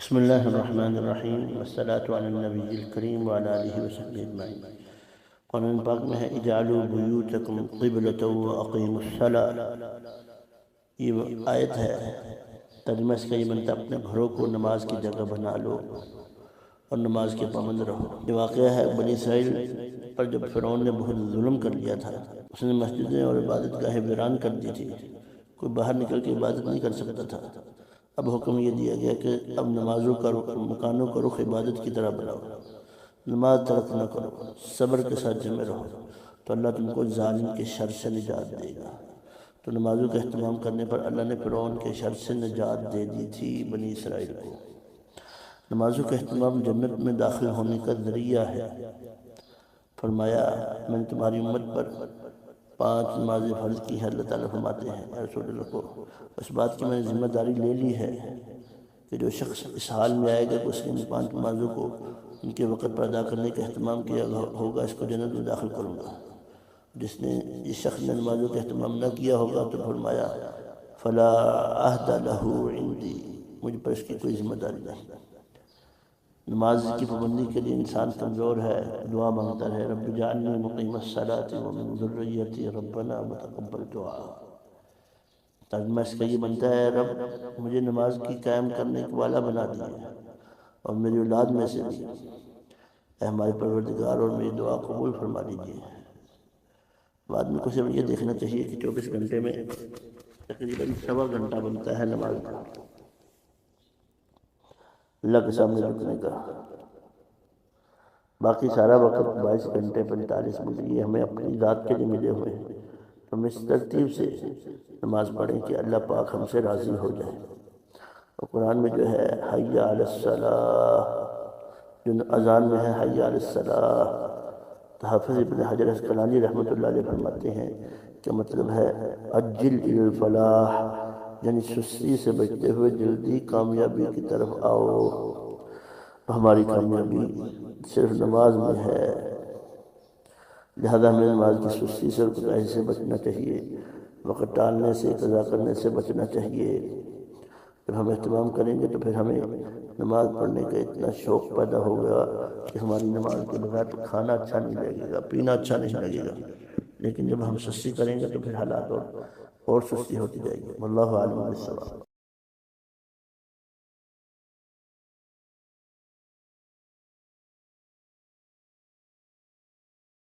بسم اللہ الرحمن الرحیم والصلاة علی النبی الکریم وعلی آلہ وصحبہ اجمعین۔ قرآن پاک میں ہے اجعلوا بیوتکم قبلۃ واقیموا الصلاۃ۔ یہ آیت ہے، ترجمہ اس کا یہ بنتا ہے اپنے گھروں کو نماز کی جگہ بنا لو اور نماز کے پابند رہو۔ یہ واقعہ ہے بنی اسرائیل پر جب فرعون نے بہت ظلم کر لیا تھا، اس نے مسجدیں اور عبادت گاہیں ویران کر دی تھی، کوئی باہر نکل کے عبادت نہیں کر سکتا تھا۔ اب حکم یہ دیا گیا کہ اب نمازوں کا مکانوں کا رخ عبادت کی طرح بناؤ، نماز ترک نہ کرو، صبر کے ساتھ جمع رہو تو اللہ تم کو ظالم کے شر سے نجات دے گا۔ تو نمازوں کا اہتمام کرنے پر اللہ نے فرعون کے شر سے نجات دے دی تھی بنی اسرائیل کو۔ نمازوں کا اہتمام جنت میں داخل ہونے کا ذریعہ ہے۔ فرمایا میں نے تمہاری امت پر 5 نمازیں فرض کی ہے، اللہ تعالیٰ فرماتے ہیں اے رسول اللہ کو اس بات کی میں نے ذمہ داری لے لی ہے کہ جو شخص اس حال میں آئے گا کہ اس نے 5 نمازوں کو ان کے وقت پر ادا کرنے کا اہتمام کیا ہوگا، اس کو جنت میں داخل کروں گا۔ جس شخص نے نمازوں کا اہتمام نہ کیا ہوگا تو فرمایا فلا عہد لہ عندی، مجھ پر اس کی کوئی ذمہ داری نہیں۔ نماز کی پابندی کے لیے انسان کمزور ہے، دعا مانگتا ہے رب اجعلنی مقیم الصلاۃ ومن ذریتی ربنا وتقبل دعا۔ ترجمہ اس کا یہ بنتا ہے رب مجھے نماز کی قائم کرنے والا بنا دیے اور میری اولاد میں سے بھی، اے ہمارے پروردگار اور میری دعا قبول فرما لیجیے۔ بعد میں کچھ یہ دیکھنا چاہیے کہ 24 گھنٹے میں تقریباً 1.25 گھنٹہ بنتا ہے نماز کا، اللہ کے سامنے رکنے کا، باقی سارا وقت 22 گھنٹے 45 منٹ یہ ہمیں اپنی ذات کے لیے ملے ہوئے ہیں۔ تو ہم اس ترتیب سے نماز پڑھیں کہ اللہ پاک ہم سے راضی ہو جائے۔ اور قرآن میں جو ہے حی علی الصلاۃ، جو اذان میں ہے حی علی الصلاۃ، تو حافظ ابن حجر عسقلانی رحمۃ اللہ علیہ فرماتے ہیں کہ مطلب ہے عجل الی الفلاح، یعنی سستی سے بچتے ہوئے جلدی کامیابی کی طرف آؤ۔ ہماری کامیابی صرف نماز میں ہے، لہذا ہمیں نماز کی سستی سے اور کوتاہی سے بچنا چاہیے، وقت ٹالنے سے قضا کرنے سے بچنا چاہیے۔ جب ہم اہتمام کریں گے تو پھر ہمیں نماز پڑھنے کا اتنا شوق پیدا ہوگا کہ ہماری نماز کے بغیر تو کھانا اچھا نہیں لگے گا، پینا اچھا نہیں لگے گا۔ لیکن جب ہم سستی کریں گے تو پھر حالات اور سستی ہوتی جائے گی۔ واللہ اعلم بالصواب۔